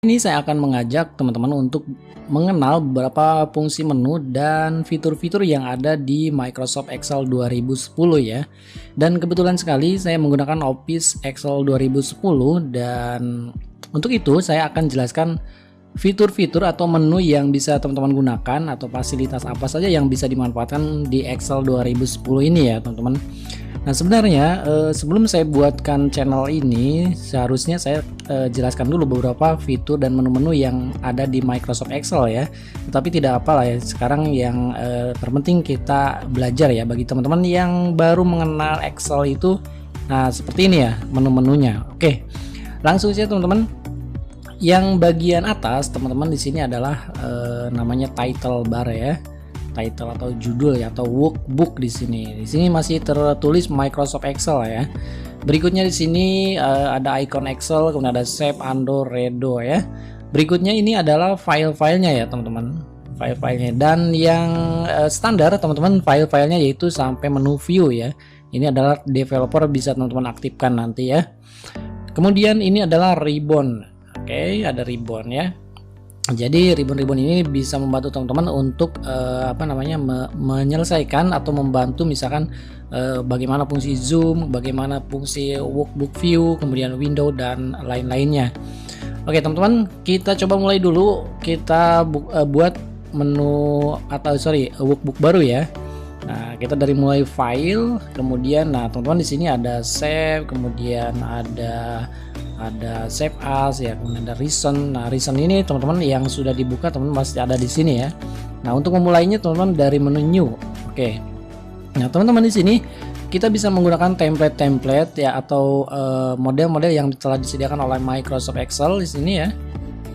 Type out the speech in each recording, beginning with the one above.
Ini saya akan mengajak teman-teman untuk mengenal beberapa fungsi menu dan fitur-fitur yang ada di Microsoft Excel 2010 ya. Dan kebetulan sekali saya menggunakan Office Excel 2010 dan untuk itu saya akan jelaskan fitur-fitur atau menu yang bisa teman-teman gunakan atau fasilitas apa saja yang bisa dimanfaatkan di Excel 2010 ini ya teman-teman. Nah sebenarnya sebelum saya buatkan channel ini seharusnya saya jelaskan dulu beberapa fitur dan menu-menu yang ada di Microsoft Excel ya. Tetapi tidak apa lah ya, sekarang yang terpenting kita belajar ya bagi teman-teman yang baru mengenal Excel itu. Nah seperti ini ya menu-menunya. Oke, langsung saja teman-teman. Yang bagian atas teman-teman di sini adalah namanya title bar ya. Title atau judul ya, atau workbook di sini. Di sini masih tertulis Microsoft Excel ya. Berikutnya di sini ada icon Excel, kemudian ada Save, Undo, Redo ya. Berikutnya ini adalah file-filenya ya teman-teman. File-filenya dan yang standar teman-teman file-filenya yaitu sampai menu view ya. Ini adalah developer bisa teman-teman aktifkan nanti ya. Kemudian ini adalah ribbon. Oke, ada ribbon ya. Jadi ribbon-ribbon ini bisa membantu teman-teman untuk menyelesaikan atau membantu misalkan bagaimana fungsi zoom, bagaimana fungsi workbook view, kemudian window dan lain-lainnya. Oke teman-teman, kita coba mulai dulu. Kita buat menu atau workbook baru ya. Nah, kita dari mulai file, kemudian teman-teman di sini ada save, kemudian ada save as ya, kemudian ada recent. Nah, recent ini teman-teman yang sudah dibuka teman-teman masih ada di sini ya. Nah, untuk memulainya teman-teman dari menu new. Oke. Nah, teman-teman di sini kita bisa menggunakan template ya atau model-model yang telah disediakan oleh Microsoft Excel di sini ya.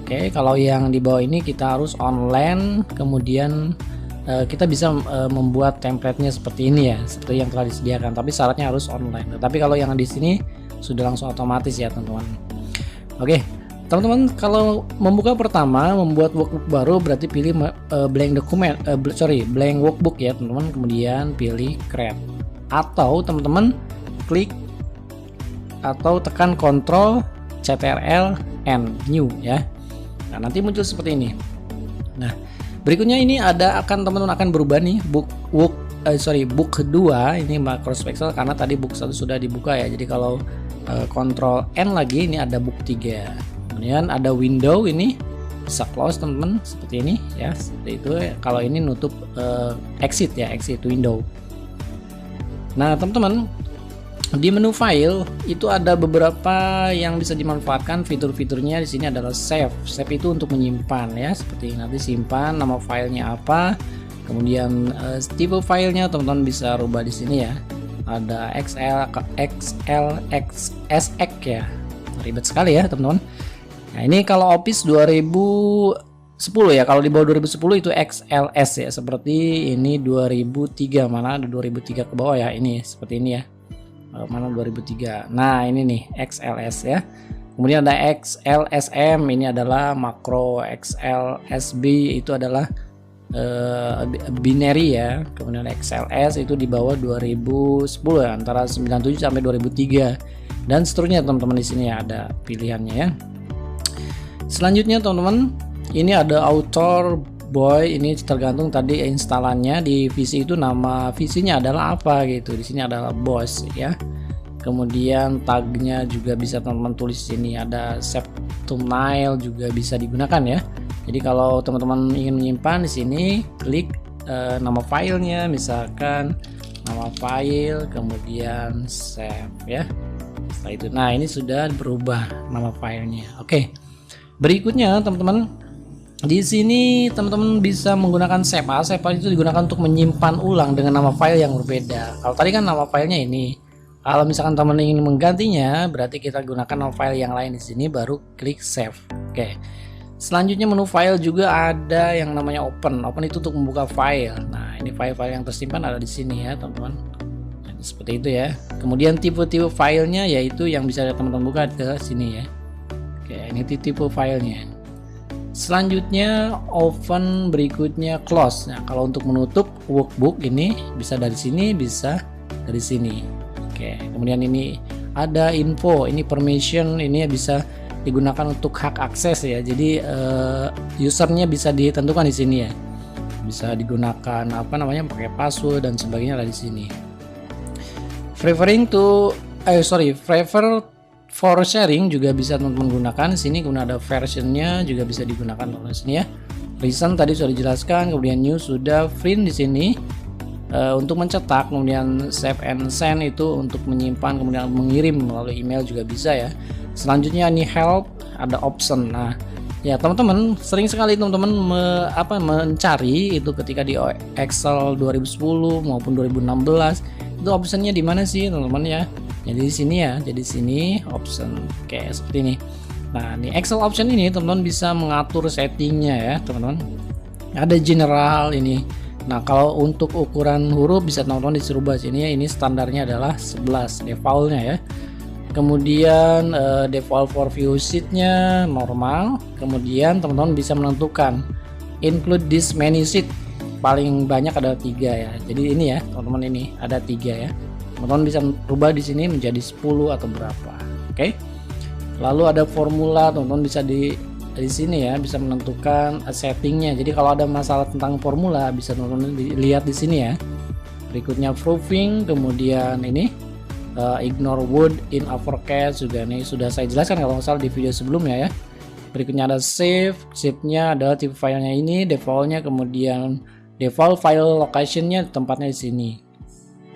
Oke, kalau yang di bawah ini kita harus online, kemudian kita bisa membuat template-nya seperti ini ya, seperti yang telah disediakan, tapi syaratnya harus online. Tapi kalau yang di sini sudah langsung otomatis ya teman-teman. Oke teman-teman, kalau membuka pertama membuat workbook baru berarti pilih blank workbook ya teman-teman, kemudian pilih create atau teman-teman klik atau tekan Ctrl Ctrl N new ya. Nah nanti muncul seperti ini. Nah berikutnya ini teman-teman akan berubah nih book 2 ini Microsoft Excel karena tadi book 1 sudah dibuka ya. Jadi kalau Ctrl N lagi ini ada book 3. Kemudian ada window, ini bisa close teman-teman seperti ini ya, seperti itu. Kalau ini nutup exit ya, exit window. Nah teman-teman, di menu file itu ada beberapa yang bisa dimanfaatkan fitur-fiturnya. Di sini adalah save. Save itu untuk menyimpan ya, seperti nanti simpan nama filenya apa. Kemudian tipe filenya teman-teman bisa rubah di sini ya. Ada SX ya, ribet sekali ya teman-teman. Nah ini kalau Office 2010 ya, kalau di bawah 2010 itu XLS ya, seperti ini 2003, mana ada 2003 ke bawah ya, ini seperti ini ya, mana 2003. Nah ini nih XLS ya. Kemudian ada XLSM, ini adalah makro. XLSB itu adalah binary ya. Kemudian XLS itu di bawah 2010 ya, antara 97 sampai 2003 dan seterusnya teman-teman. Di sini ya ada pilihannya ya. Selanjutnya teman-teman, ini ada author boy, ini tergantung tadi instalannya di VC itu, nama VC-nya adalah apa gitu. Di sini adalah boss ya. Kemudian tagnya juga bisa teman-teman tulis di sini, ada save thumbnail juga bisa digunakan ya. Jadi kalau teman-teman ingin menyimpan di sini klik nama filenya, misalkan nama file, kemudian save ya. Setelah itu, nah ini sudah berubah nama filenya. Oke. Berikutnya teman-teman, di sini teman-teman bisa menggunakan save as. Save as itu digunakan untuk menyimpan ulang dengan nama file yang berbeda. Kalau tadi kan nama filenya ini. Kalau misalkan teman-teman ingin menggantinya, berarti kita gunakan nama file yang lain di sini, baru klik save. Oke. Selanjutnya menu file juga ada yang namanya open. Open itu untuk membuka file. Nah, ini file-file yang tersimpan ada di sini ya, teman-teman. Nah, seperti itu ya. Kemudian tipe-tipe filenya yaitu yang bisa teman-teman buka ke sini ya. Oke, ini tipe filenya. Selanjutnya open, berikutnya close. Nah, kalau untuk menutup workbook ini bisa dari sini, bisa dari sini. Oke, kemudian ini ada info, ini permission, ini bisa digunakan untuk hak akses ya. Jadi usernya bisa ditentukan di sini ya. Bisa digunakan apa namanya pakai password dan sebagainya ada di sini. Prefer for sharing juga bisa teman-teman gunakan. Sini kemudian ada versionnya juga bisa digunakan di sini ya. Recent tadi sudah dijelaskan, kemudian new sudah, print di sini untuk mencetak, kemudian save and send itu untuk menyimpan, kemudian mengirim melalui email juga bisa ya. Selanjutnya ini help, ada option. Nah ya teman-teman sering sekali teman-teman mencari itu ketika di Excel 2010 maupun 2016 itu optionnya di mana sih teman-teman ya. Jadi di sini ya, jadi sini option kayak seperti ini. Nah ini Excel option ini teman-teman bisa mengatur settingnya ya teman-teman. Ada general ini. Nah kalau untuk ukuran huruf bisa teman-teman disuruh ubah sini ya. Ini standarnya adalah 11 defaultnya ya. Kemudian default for view sheet-nya normal. Kemudian teman-teman bisa menentukan include this many sheet, paling banyak ada 3 ya. Jadi ini ya teman-teman, ini ada 3 ya. Teman-teman bisa berubah di sini menjadi 10 atau berapa. Oke. Lalu ada formula, teman-teman bisa di sini ya, bisa menentukan settingnya. Jadi kalau ada masalah tentang formula bisa teman-teman lihat di sini ya. Berikutnya proving, kemudian ini ignore word in uppercase juga nih sudah saya jelaskan kalau nggak salah di video sebelumnya ya. Berikutnya ada save-nya adalah tipe filenya ini, defaultnya, kemudian default file location-nya tempatnya di sini.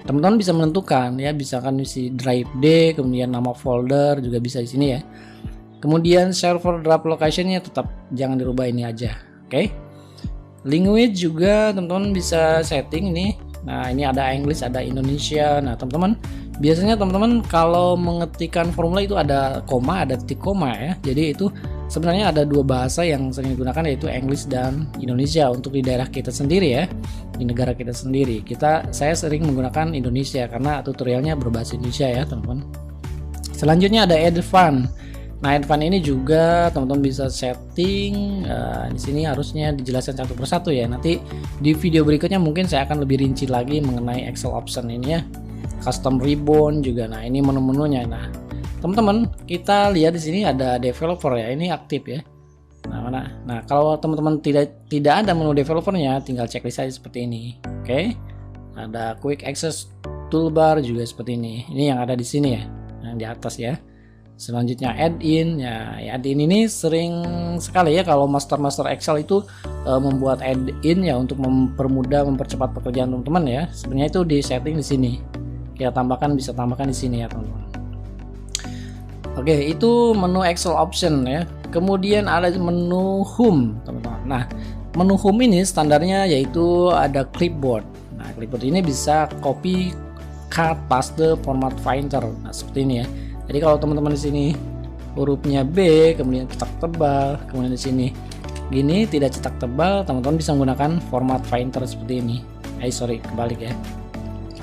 Teman-teman bisa menentukan ya, bisa kan isi drive D, kemudian nama folder juga bisa di sini ya. Kemudian server draft location-nya tetap jangan dirubah, ini aja. Oke. Language juga teman-teman bisa setting ini. Nah, ini ada English, ada Indonesia. Nah, teman-teman biasanya teman-teman kalau mengetikkan formula itu ada koma, ada titik koma ya. Jadi itu sebenarnya ada 2 bahasa yang sering digunakan, yaitu English dan Indonesia untuk di daerah kita sendiri ya, di negara kita sendiri. Saya sering menggunakan Indonesia karena tutorialnya berbahasa Indonesia ya teman-teman. Selanjutnya ada advance. Nah advance ini juga teman-teman bisa setting. Di sini harusnya dijelaskan satu persatu ya. Nanti di video berikutnya mungkin saya akan lebih rinci lagi mengenai Excel option ini ya. Custom ribbon juga. Nah ini menu-menunya. Nah teman-teman kita lihat di sini ada developer ya, ini aktif ya. Nah kalau teman-teman tidak ada menu developernya, tinggal checklist saja seperti ini. Oke. Ada quick access toolbar juga seperti ini. Ini yang ada di sini ya, yang di atas ya. Selanjutnya add-in ya, add-in ini sering sekali ya kalau master Excel itu membuat add-in ya untuk mempercepat pekerjaan teman-teman ya. Sebenarnya itu di setting di sini. Kita bisa tambahkan di sini ya teman-teman. Oke, itu menu Excel option ya. Kemudian ada menu home teman-teman. Nah menu home ini standarnya yaitu ada clipboard. Nah clipboard ini bisa copy, cut, paste, format finder. Nah seperti ini ya. Jadi kalau teman-teman di sini hurufnya B, kemudian cetak tebal, kemudian di sini gini tidak cetak tebal, teman-teman bisa menggunakan format finder seperti ini. Kebalik ya.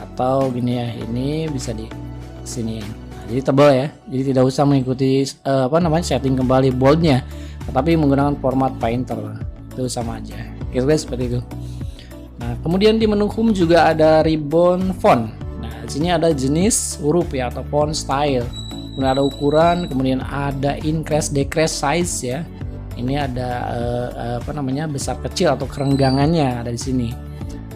Atau gini ya, ini bisa di sini. Nah, jadi tebal ya. Jadi tidak usah mengikuti setting kembali boldnya, tetapi menggunakan format finder. Itu sama aja. Kira-kira seperti itu. Nah, kemudian di menu home juga ada ribbon font. Nah, di sini ada jenis huruf ya atau font style. Kemudian ada ukuran, kemudian ada increase decrease size ya. Ini ada besar kecil atau kerenggangannya ada di sini.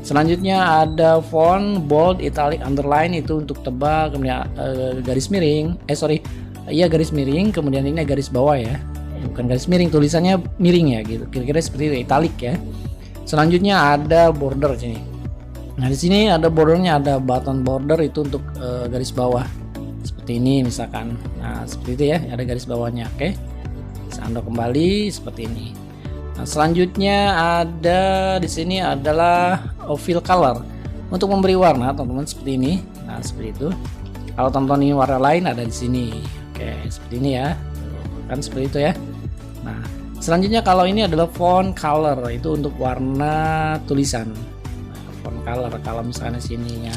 Selanjutnya ada font bold, italic, underline itu untuk tebal, kemudian garis miring. Garis miring, kemudian ini garis bawah ya. Bukan garis miring, tulisannya miring ya gitu. Kira-kira seperti itu, italic ya. Selanjutnya ada border sini. Nah, di sini ada bordernya, ada button border itu untuk garis bawah. Seperti ini misalkan. Nah seperti itu ya, ada garis bawahnya. Oke, Anda kembali seperti ini. Nah selanjutnya ada di sini adalah fill color untuk memberi warna teman-teman seperti ini. Nah seperti itu. Kalau teman-teman ini warna lain ada di sini. Oke, seperti ini ya, kan seperti itu ya. Nah selanjutnya kalau ini adalah font color, itu untuk warna tulisan. Nah, font color kalau misalnya sininya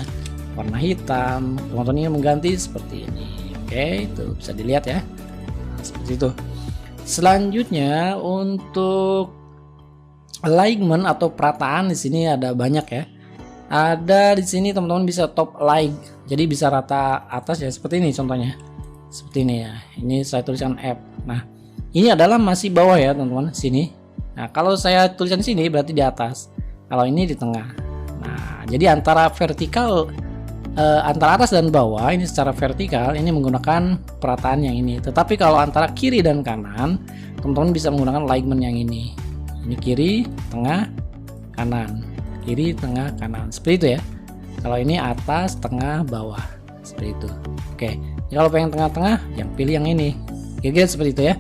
warna hitam, teman-teman ini mengganti seperti ini. Oke, itu bisa dilihat ya. Nah, seperti itu. Selanjutnya untuk alignment atau perataan di sini ada banyak ya. Ada di sini teman-teman bisa top align. Jadi bisa rata atas ya seperti ini contohnya. Seperti ini ya. Ini saya tuliskan F. Nah, Ini adalah masih bawah ya teman-teman, sini. Nah kalau saya tulisan sini berarti di atas, kalau ini di tengah. Nah jadi antara vertikal, antara atas dan bawah ini secara vertikal ini menggunakan perataan yang ini. Tetapi kalau antara kiri dan kanan, teman-teman bisa menggunakan alignment yang ini. Ini kiri, tengah, kanan, kiri, tengah, kanan, seperti itu ya. Kalau ini atas, tengah, bawah, seperti itu. Oke, jadi kalau pengen tengah-tengah, yang pilih yang ini. Kira-kira seperti itu ya.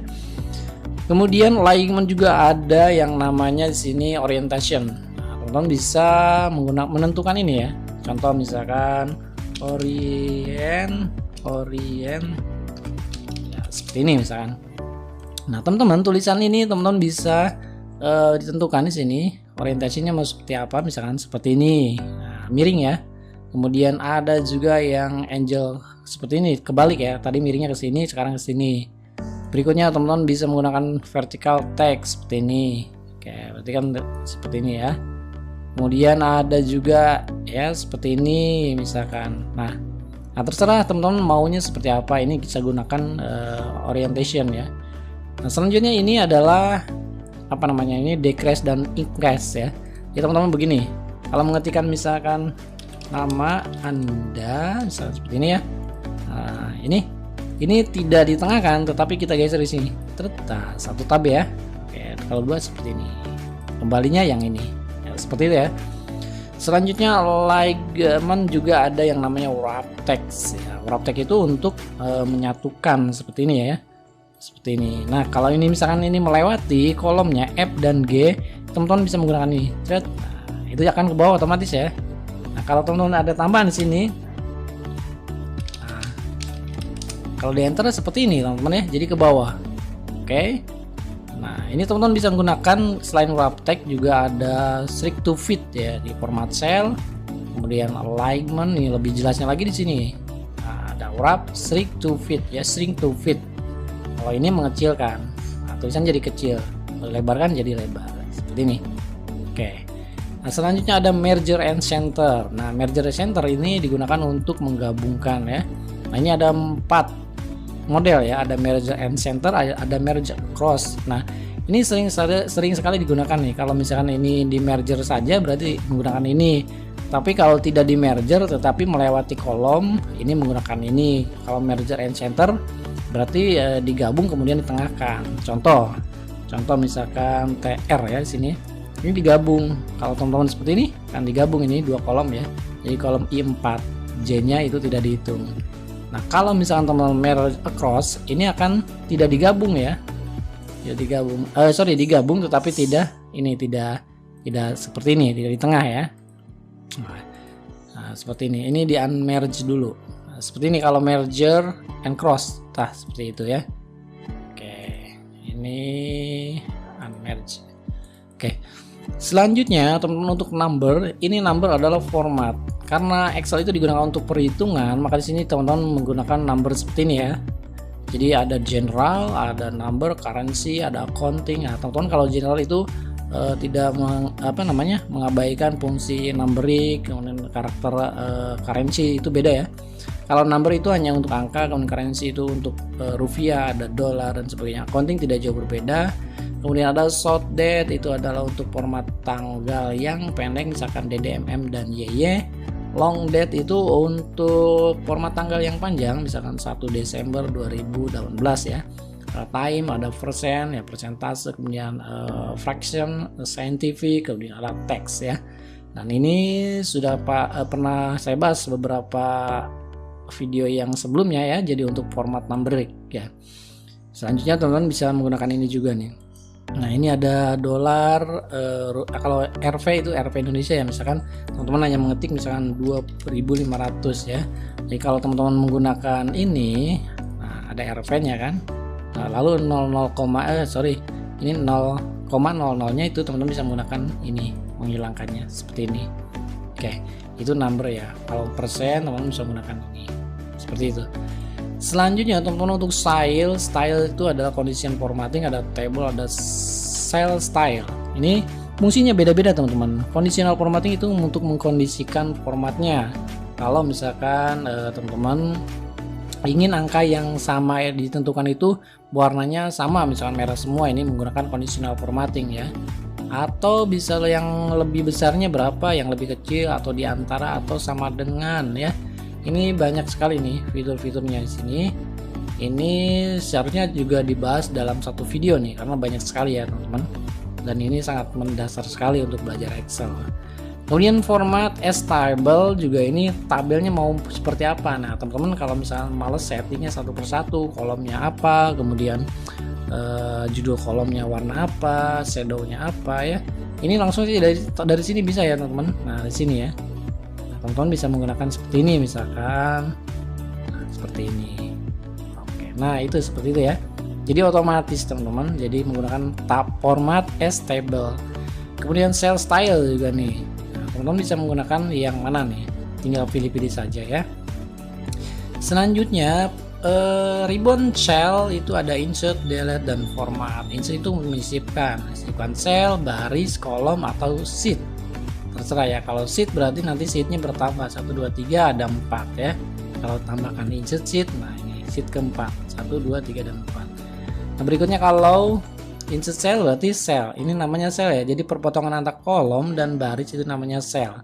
Kemudian alignment juga ada yang namanya di sini orientation. Nah, teman-teman bisa menentukan ini ya. Contoh misalkan orient ya, seperti ini misalkan. Nah, teman-teman tulisan ini teman-teman bisa ditentukan di sini orientasinya mau seperti apa, misalkan seperti ini. Nah, miring ya. Kemudian ada juga yang angel seperti ini, kebalik ya. Tadi miringnya ke sini, sekarang ke sini. Berikutnya teman-teman bisa menggunakan vertical text seperti ini. Oke, berarti kan seperti ini ya. Kemudian ada juga ya seperti ini misalkan. Nah terserah teman-teman maunya seperti apa. Ini bisa gunakan orientation ya. Nah selanjutnya ini adalah apa namanya, ini decrease dan increase ya. Jadi teman-teman begini, kalau mengetikkan misalkan nama Anda misalnya seperti ini ya. Nah ini tidak di tengah kan, tetapi kita geser di sini. Ternyata satu tab ya. Oke, kalau dua seperti ini. Kembalinya yang ini. Ya, seperti itu ya. Selanjutnya alignment juga ada yang namanya wrap text ya. Wrap text itu untuk menyatukan seperti ini ya. Seperti ini. Nah, kalau ini misalkan ini melewati kolomnya F dan G, teman-teman bisa menggunakan ini. Nah, itu akan ke bawah otomatis ya. Nah, kalau teman-teman ada tambahan di sini, kalau di enter seperti ini teman-teman ya, jadi ke bawah. Oke. Nah ini teman-teman bisa menggunakan selain wrap text juga ada shrink to fit ya di format cell. Kemudian alignment ini lebih jelasnya lagi di sini. Nah, ada wrap, shrink to fit ya, shrink to fit. Kalau ini mengecilkan, nah, tulisan jadi kecil, lebarkan jadi lebar seperti ini. Oke. Nah selanjutnya ada merger and center. Nah merger and center ini digunakan untuk menggabungkan ya. Nah ini ada 4 model ya, ada merge and center, ada merge cross. Nah ini sering sekali digunakan nih. Kalau misalkan ini di merger saja berarti menggunakan ini, tapi kalau tidak di merger tetapi melewati kolom, ini menggunakan ini. Kalau merger and center berarti digabung kemudian ditengahkan. Contoh misalkan TR ya di sini, ini digabung. Kalau teman-teman seperti ini kan digabung, ini 2 kolom ya, jadi kolom I4, J nya itu tidak dihitung. Nah kalau misalkan teman-teman merge across, ini akan tidak digabung ya, digabung tetapi tidak seperti ini, tidak di tengah ya. Nah, seperti ini di unmerge dulu. Nah, seperti ini kalau merger and cross, seperti itu ya. Oke, ini unmerge. Oke, selanjutnya teman-teman untuk number, ini number adalah format. Karena Excel itu digunakan untuk perhitungan, maka di sini teman-teman menggunakan number seperti ini ya. Jadi ada general, ada number, currency, ada accounting. Nah, teman-teman kalau general itu tidak mengabaikan fungsi numbering, kemudian karakter currency itu beda ya. Kalau number itu hanya untuk angka, kemudian currency itu untuk rupiah, ada dolar dan sebagainya. Accounting tidak jauh berbeda. Kemudian ada short date, itu adalah untuk format tanggal yang pendek, misalkan DDMM dan YY. Long date itu untuk format tanggal yang panjang, misalkan 1 Desember 2018 ya. Time ada persen ya, persentase, kemudian fraction, scientific, kemudian ada text ya. Dan ini sudah pernah saya bahas beberapa video yang sebelumnya ya, jadi untuk format numbering ya. Selanjutnya teman-teman bisa menggunakan ini juga nih. Nah ini ada dolar, kalau RV itu RV Indonesia ya, misalkan teman-teman hanya mengetik misalkan 2.500 ya. Jadi kalau teman-teman menggunakan ini, nah ada RV nya kan. Nah, lalu 00, ini 0,00 nya itu teman-teman bisa menggunakan ini, menghilangkannya seperti ini. Oke, itu number ya. Kalau persen teman-teman bisa menggunakan ini seperti itu. Selanjutnya teman-teman untuk style itu adalah condition formatting, ada table, ada cell style. Ini fungsinya beda-beda teman-teman. Conditional formatting itu untuk mengkondisikan formatnya. Kalau misalkan teman-teman ingin angka yang sama ditentukan itu warnanya sama, misalkan merah semua, ini menggunakan conditional formatting ya. Atau bisa yang lebih besarnya berapa, yang lebih kecil, atau di antara, atau sama dengan ya. Ini banyak sekali nih fitur-fiturnya di sini. Ini seharusnya juga dibahas dalam satu video nih, karena banyak sekali ya teman-teman. Dan ini sangat mendasar sekali untuk belajar Excel. Kemudian format as table juga, ini tabelnya mau seperti apa. Nah teman-teman kalau misalnya males settingnya satu persatu, kolomnya apa, kemudian judul kolomnya warna apa, shadownya apa ya, ini langsung sih dari sini bisa ya teman-teman. Nah di sini ya, teman-teman bisa menggunakan seperti ini misalkan, seperti ini. Oke, nah itu seperti itu ya. Jadi otomatis teman-teman, jadi menggunakan tab format as table. Kemudian cell style juga nih. Teman-teman bisa menggunakan yang mana nih, tinggal pilih-pilih saja ya. Selanjutnya ribbon cell itu ada insert, delete, dan format. Insert itu menyisipkan cell, baris, kolom, atau sheet, terserah ya. Kalau sheet berarti nanti sheetnya bertambah 1, 2, 3 ada 4 ya. Kalau tambahkan insert sheet, nah ini sheet keempat, 1, 2, 3, dan 4. Nah berikutnya kalau insert cell berarti cell, ini namanya cell ya, jadi perpotongan antara kolom dan baris itu namanya cell.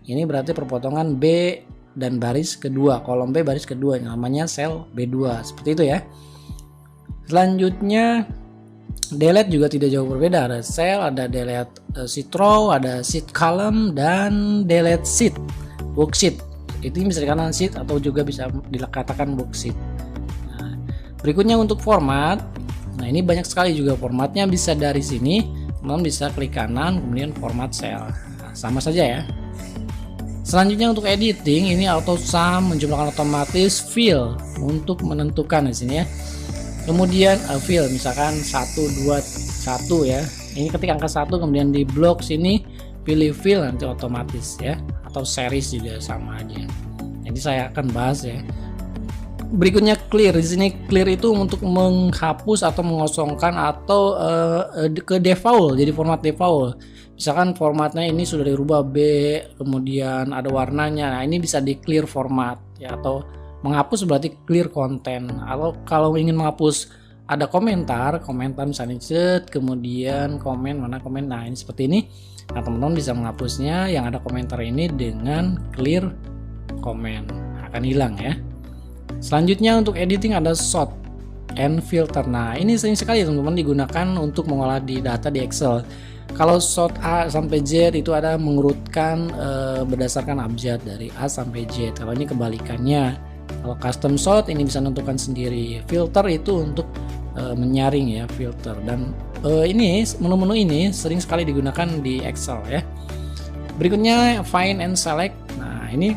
Ini berarti perpotongan B dan baris kedua, kolom B baris kedua, namanya cell B2, seperti itu ya. Selanjutnya delete juga tidak jauh berbeda, ada cell, ada delete sheet row, ada sheet column, dan delete sheet worksheet. Itu bisa dikatakan sheet atau juga bisa dikatakan worksheet. Nah, berikutnya untuk format. Nah ini banyak sekali juga formatnya, bisa dari sini teman bisa klik kanan kemudian format cell, nah, sama saja ya. Selanjutnya untuk editing, ini auto sum, menjumlahkan otomatis, fill untuk menentukan di sini ya. Kemudian fill misalkan 1, 2, 1 ya, ini ketik angka 1 kemudian di blok sini pilih fill, nanti otomatis ya. Atau series juga sama aja, jadi saya akan bahas ya. Berikutnya clear, di sini clear itu untuk menghapus atau mengosongkan atau ke default, jadi format default. Misalkan formatnya ini sudah dirubah B, kemudian ada warnanya, nah ini bisa di clear format ya. Atau menghapus berarti clear content. Atau kalau ingin menghapus ada komentar misalnya set, kemudian komen, mana komen, nah ini seperti ini. Nah teman-teman bisa menghapusnya yang ada komentar ini dengan clear comment, akan hilang ya. Selanjutnya untuk editing ada sort and filter. Nah ini sering sekali teman-teman digunakan untuk mengolah di data di Excel. Kalau sort A sampai Z itu ada mengurutkan berdasarkan abjad dari A sampai Z. Kalau ini kebalikannya. Kalau custom sort ini bisa menentukan sendiri. Filter itu untuk menyaring ya, filter. Dan ini menu-menu ini sering sekali digunakan di Excel ya. Berikutnya find and select. Nah ini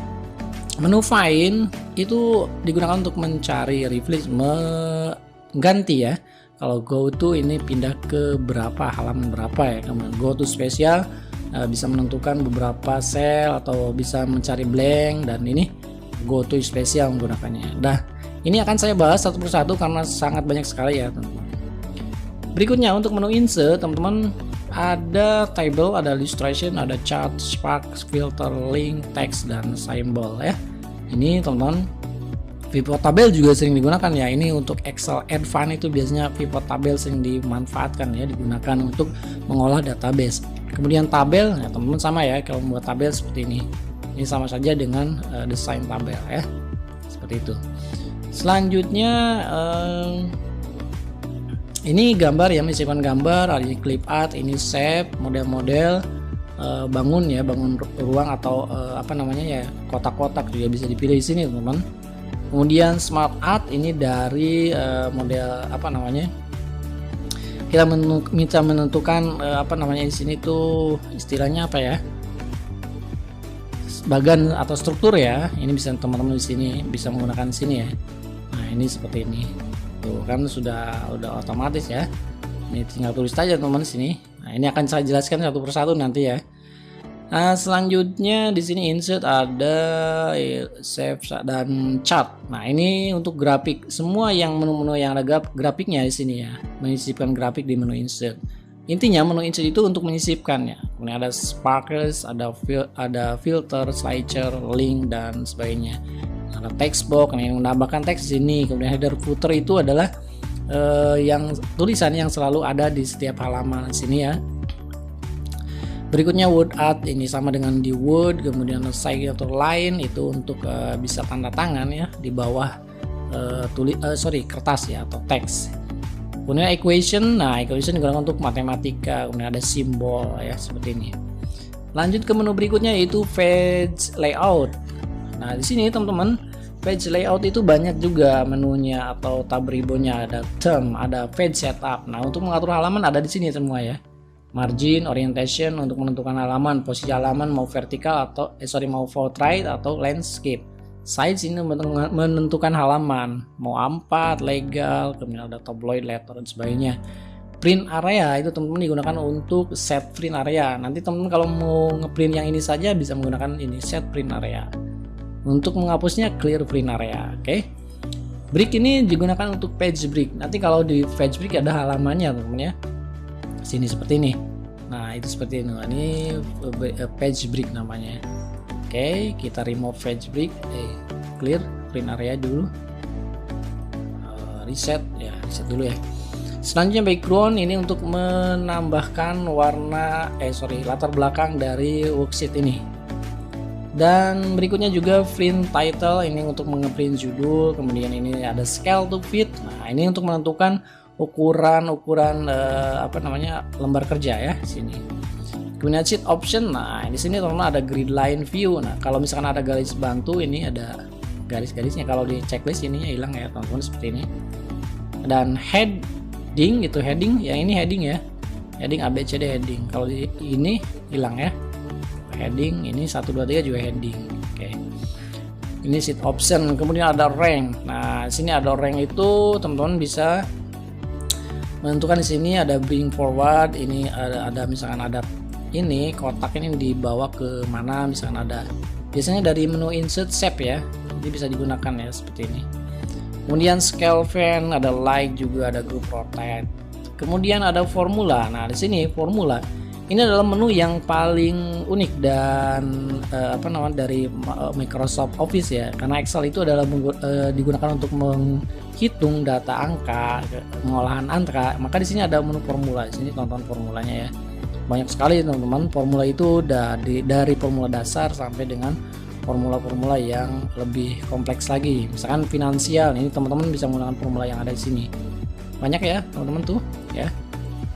menu find itu digunakan untuk mencari, replace, mengganti ya. Kalau go to ini pindah ke berapa, halaman berapa ya. Kemudian go to spesial bisa menentukan beberapa sel atau bisa mencari blank, dan ini go to spesial menggunakannya. Nah ini akan saya bahas satu persatu karena sangat banyak sekali ya teman-teman. Berikutnya untuk menu insert teman-teman, ada table, ada illustration, ada chart, spark, filter, link, text, dan symbol ya. Ini teman-teman pivot table juga sering digunakan ya. Ini untuk Excel Advanced itu biasanya pivot table sering dimanfaatkan ya, digunakan untuk mengolah database. Kemudian tabel, ya teman-teman sama ya, kalau membuat tabel seperti ini. Ini sama saja dengan desain tabel ya, seperti itu. Selanjutnya ini gambar ya, menyisipkan gambar, ada clip art, ini shape, model-model, bangun ya, bangun ruang atau apa namanya ya, kotak-kotak juga bisa dipilih di sini teman-teman. Kemudian smart art ini dari model apa namanya, kita bisa menentukan apa namanya di sini tuh istilahnya apa ya, bagan atau struktur ya. Ini bisa teman-teman di sini bisa menggunakan di sini ya. Nah ini seperti ini tuh kan sudah otomatis ya. Ini tinggal tulis saja teman-teman di sini. Nah ini akan saya jelaskan satu persatu nanti ya. Nah selanjutnya di sini insert ada save dan chart. Nah ini untuk grafik, semua yang menu-menu yang ada grafiknya di sini ya, menyisipkan grafik di menu insert. Intinya menu insert itu untuk menyisipkan ya. Kemudian ada sparkles, ada filter, slicer, link, dan sebagainya. Nah, ada text box yang menambahkan teks di sini. Kemudian header footer itu adalah yang tulisan yang selalu ada di setiap halaman di sini ya. Berikutnya word art, ini sama dengan di Word. Kemudian signature line itu untuk bisa tanda tangan ya di bawah kertas ya atau teks. Kemudian equation, nah equation digunakan untuk matematika. Kemudian ada simbol ya seperti ini. Lanjut ke menu berikutnya yaitu page layout. Nah di sini teman-teman, page layout itu banyak juga menunya atau tab ribbonnya, ada theme, ada page setup. Nah untuk mengatur halaman ada di sini semua ya. Margin, orientation untuk menentukan halaman, posisi halaman mau vertikal atau mau portrait atau landscape. Size ini menentukan halaman, mau A4, legal, kemudian ada tabloid, letter dan sebagainya. Print area itu teman-teman digunakan untuk set print area. Nanti teman-teman kalau mau ngeprint yang ini saja bisa menggunakan ini set print area. Untuk menghapusnya clear print area, oke. Break ini digunakan untuk page break. Nanti kalau di page break ada halamannya teman-teman ya. Sini seperti ini. Nah, itu seperti ini. Ini page break namanya. Oke, kita remove page break, clear print area dulu. Reset dulu ya. Selanjutnya background ini untuk menambahkan warna latar belakang dari worksheet ini. Dan berikutnya juga print title, ini untuk mengeprint judul. Kemudian ini ada scale to fit. Nah, ini untuk menentukan ukuran lembar kerja ya sini. Kemudian sheet option, nah di sini teman-teman ada grid line view. Nah kalau misalkan ada garis bantu, ini ada garis-garisnya. Kalau di checklist ininya hilang ya teman-teman seperti ini. Dan heading itu heading, yang ini heading ya, heading ABCD heading. Kalau di ini hilang ya, heading ini 1 2 3 juga heading. Oke. Ini sheet option. Kemudian ada rank. Nah di sini ada rank itu teman-teman bisa menentukan. Di sini ada bring forward, ini ada misalkan ada ini kotak ini dibawa ke mana, misalkan ada biasanya dari menu insert shape ya, jadi bisa digunakan ya seperti ini. Kemudian scale fan, ada like juga, ada group rotate. Kemudian ada formula. Nah di sini formula ini adalah menu yang paling unik dan dari Microsoft Office ya, karena Excel itu adalah digunakan untuk menghitung data angka, pengolahan angka. Maka di sini ada menu formula. Di sini tonton formulanya ya. Banyak sekali teman-teman, formula itu dari formula dasar sampai dengan formula-formula yang lebih kompleks lagi. Misalkan finansial, ini teman-teman bisa menggunakan formula yang ada di sini. Banyak ya teman-teman tuh ya.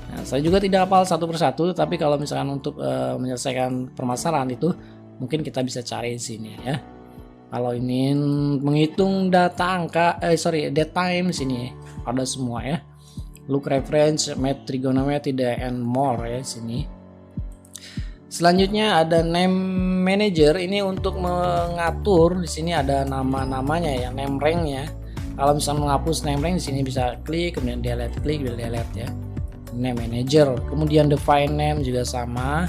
Nah, saya juga tidak hafal satu persatu, tapi kalau misalkan untuk menyelesaikan permasalahan itu mungkin kita bisa cari di sini ya. Kalau ini menghitung data angka, date time sini ada semua ya. Look reference, math, trigonometry, and more ya sini. Selanjutnya ada name manager, ini untuk mengatur. Di sini ada nama-namanya ya, name rank-nya. Kalau misalnya menghapus name rank di sini bisa klik, kemudian delete, klik, delete ya. Name manager. Kemudian define name juga sama.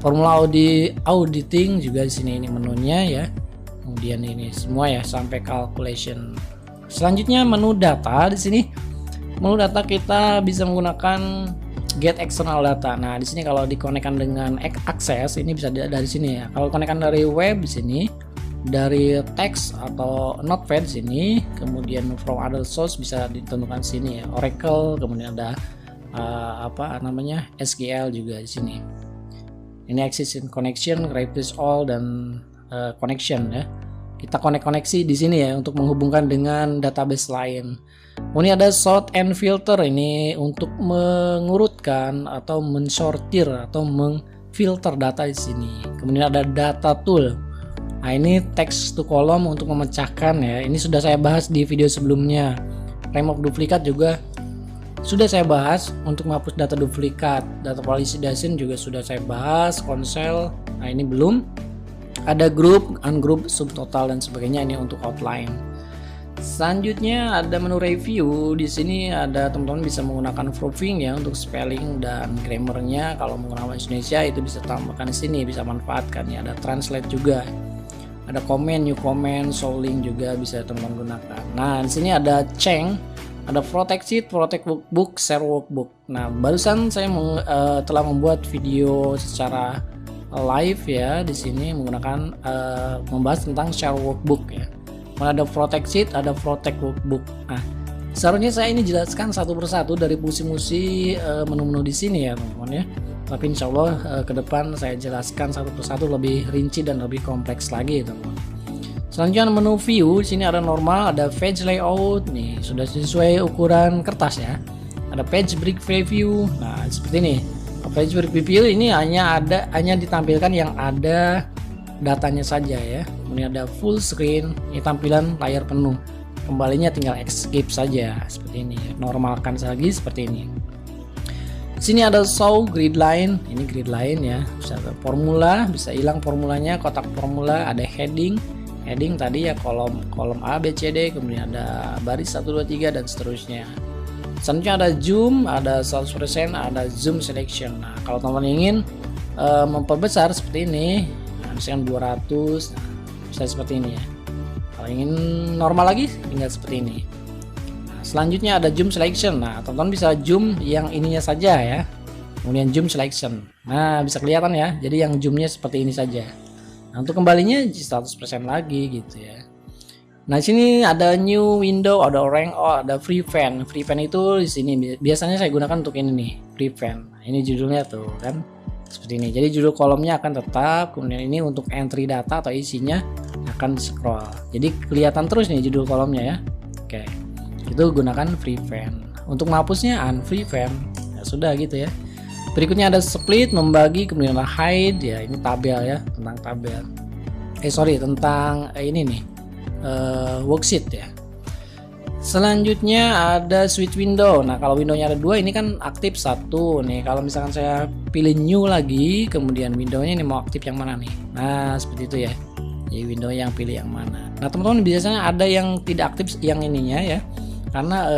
Formula auditing juga di sini ini menunya ya. Kemudian ini semua ya sampai calculation. Selanjutnya menu data di sini. Menu data kita bisa menggunakan get external data. Nah, di sini kalau dikonekkan dengan akses ini bisa dari sini ya. Kalau konekkan dari web di sini, dari teks atau notepad di sini, kemudian from other source bisa ditentukan sini ya. Oracle, kemudian ada SQL juga di sini. Ini existing connection, replace all dan connection ya. Kita koneksi di sini ya untuk menghubungkan dengan database lain. Ini ada sort and filter, ini untuk mengurutkan atau mensortir atau mengfilter data di sini. Kemudian ada data tool. Nah, ini text to column untuk memecahkan ya. Ini sudah saya bahas di video sebelumnya. Remove duplikat juga sudah saya bahas untuk menghapus data duplikat. Data validation juga sudah saya bahas. Console, nah ini belum. Ada group, ungroup, subtotal dan sebagainya, ini untuk outline. Selanjutnya ada menu review. Di sini ada teman-teman bisa menggunakan proofing ya untuk spelling dan grammarnya. Kalau menggunakan bahasa Indonesia itu bisa tambahkan di sini, bisa manfaatkan ya. Ada translate juga. Ada comment, new comment, showing juga bisa teman-teman gunakan. Nah, di sini ada change, ada protect sheet, protect workbook, share workbook. Nah, barusan saya telah membuat video secara live ya di sini menggunakan membahas tentang share workbook ya. Ada protect sheet, ada protect workbook. Nah, seharusnya saya ini jelaskan satu persatu dari fungsi-fungsi menu-menu di sini ya teman-teman ya. Tapi insya Allah ke depan saya jelaskan satu persatu lebih rinci dan lebih kompleks lagi teman-teman. Selanjutnya menu view, di sini ada normal, ada page layout, nih sudah sesuai ukuran kertas ya. Ada page break preview, nah seperti ini. Page break preview ini hanya ditampilkan yang ada datanya saja ya. Kemudian ada full screen, ini tampilan layar penuh. Kembalinya tinggal escape saja seperti ini. Normalkan lagi seperti ini. Sini ada show grid line, ini grid line ya. Bisa ada formula, bisa hilang formulanya, kotak formula, ada heading tadi ya kolom A, B, C, D, kemudian ada baris 1, 2, 3 dan seterusnya. Selanjutnya ada zoom, ada 100%, ada zoom selection. Nah, kalau teman-teman ingin memperbesar seperti ini, nah, misalkan 200, nah, bisa seperti ini ya. Kalau ingin normal lagi, tinggal seperti ini. Nah, selanjutnya ada zoom selection. Nah, teman-teman bisa zoom yang ininya saja ya. Kemudian zoom selection. Nah, bisa kelihatan ya. Jadi yang zoomnya seperti ini saja. Nah, untuk kembalinya 100% lagi gitu ya. Nah, sini ada new window, ada rank, ada free fan. Free fan itu di sini biasanya saya gunakan untuk ini nih, free fan. Nah, ini judulnya tuh kan seperti ini. Jadi judul kolomnya akan tetap, kemudian ini untuk entry data atau isinya akan scroll. Jadi kelihatan terus nih judul kolomnya ya. Oke. Itu gunakan free fan. Untuk menghapusnya unfree fan. Ya sudah gitu ya. Berikutnya ada split, membagi, kemudian ada hide ya, ini tabel ya, tentang tabel. Tentang ini nih worksheet ya. Selanjutnya ada switch window. Nah, kalau windownya ada 2, ini kan aktif 1 nih. Kalau misalkan saya pilih new lagi, kemudian windownya ini mau aktif yang mana nih? Nah, seperti itu ya. Jadi window yang pilih yang mana. Nah, teman-teman biasanya ada yang tidak aktif yang ininya ya. Karena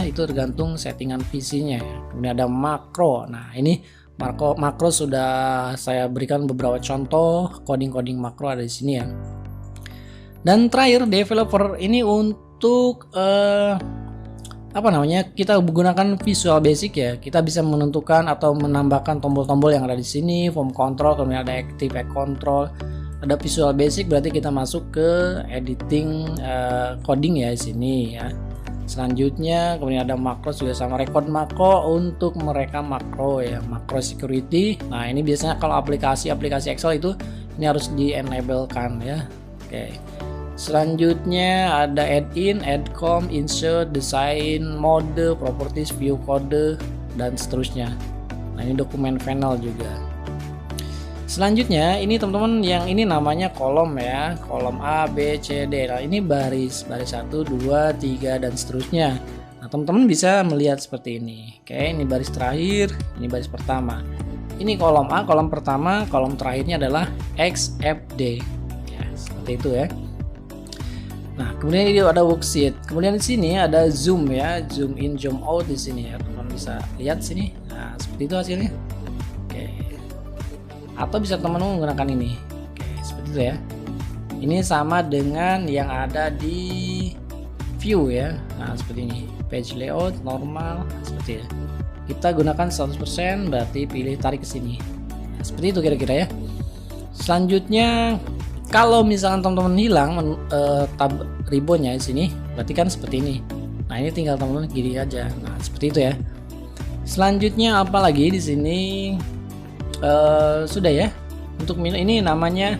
itu tergantung settingan PC-nya ya. Kemudian ada makro. Nah, ini makro sudah saya berikan beberapa contoh coding makro ada di sini ya. Dan terakhir developer ini untuk kita menggunakan Visual Basic ya. Kita bisa menentukan atau menambahkan tombol-tombol yang ada di sini, form control, kemudian ada active control. Ada Visual Basic berarti kita masuk ke editing coding ya di sini ya. Selanjutnya kemudian ada makro juga sama record makro untuk merekam makro ya, makro security. Nah, ini biasanya kalau aplikasi Excel itu ini harus di enable kan ya. Oke. Selanjutnya ada add-in, add-com, insert, design, mode, properties, view code dan seterusnya. Nah, ini dokumen panel juga. Selanjutnya ini teman-teman yang ini namanya kolom ya, kolom A, B, C, D. Nah, ini baris 1, 2, 3 dan seterusnya. Nah, teman-teman bisa melihat seperti ini. Oke, ini baris terakhir, ini baris pertama. Ini kolom A, kolom pertama, kolom terakhirnya adalah X, F, D. Ya, seperti itu ya. Nah, kemudian ini ada worksheet. Kemudian di sini ada zoom ya, zoom in, zoom out di sini ya. Teman-teman bisa lihat sini. Nah, seperti itu hasilnya. Oke. Atau bisa teman-teman menggunakan ini. Oke, seperti itu ya. Ini sama dengan yang ada di view ya. Nah, seperti ini. Page layout normal seperti ya. Kita gunakan 100% berarti pilih tarik ke sini. Nah, seperti itu kira-kira ya. Selanjutnya kalau misalkan teman-teman hilang tab ribbonnya di sini, berarti kan seperti ini. Nah, ini tinggal teman-teman kiri aja. Nah, seperti itu ya. Selanjutnya apa lagi di sini? Sudah ya. Untuk ini namanya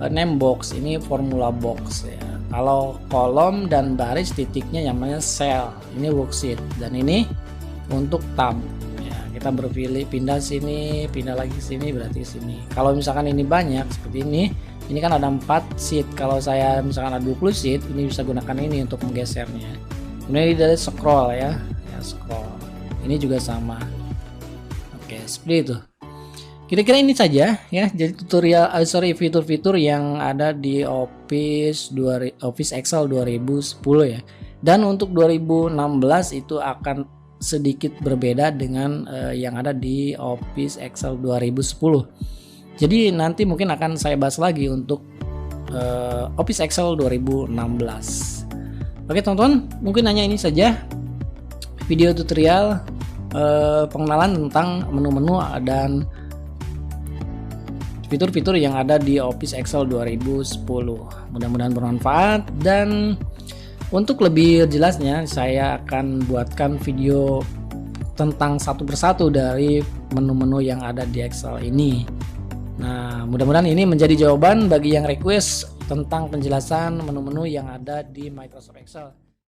name box, ini formula box ya. Kalau kolom dan baris titiknya namanya cell, ini worksheet, dan ini untuk tab ya. Kita berpilih pindah sini, pindah lagi sini, berarti sini. Kalau misalkan ini banyak seperti ini kan ada 4 sheet. Kalau saya misalkan ada 20 sheet, ini bisa gunakan ini untuk menggesernya. Kemudian ini dari scroll ya, scroll. Ini juga sama. Oke, seperti itu. Kira-kira ini saja ya, jadi fitur-fitur yang ada di Office Excel 2010 ya. Dan untuk 2016 itu akan sedikit berbeda dengan yang ada di Office Excel 2010. Jadi nanti mungkin akan saya bahas lagi untuk Office Excel 2016. Oke teman-teman, mungkin hanya ini saja video tutorial pengenalan tentang menu-menu dan fitur-fitur yang ada di Office Excel 2010. Mudah-mudahan bermanfaat, dan untuk lebih jelasnya saya akan buatkan video tentang satu persatu dari menu-menu yang ada di Excel ini. Nah, mudah-mudahan ini menjadi jawaban bagi yang request tentang penjelasan menu-menu yang ada di Microsoft Excel.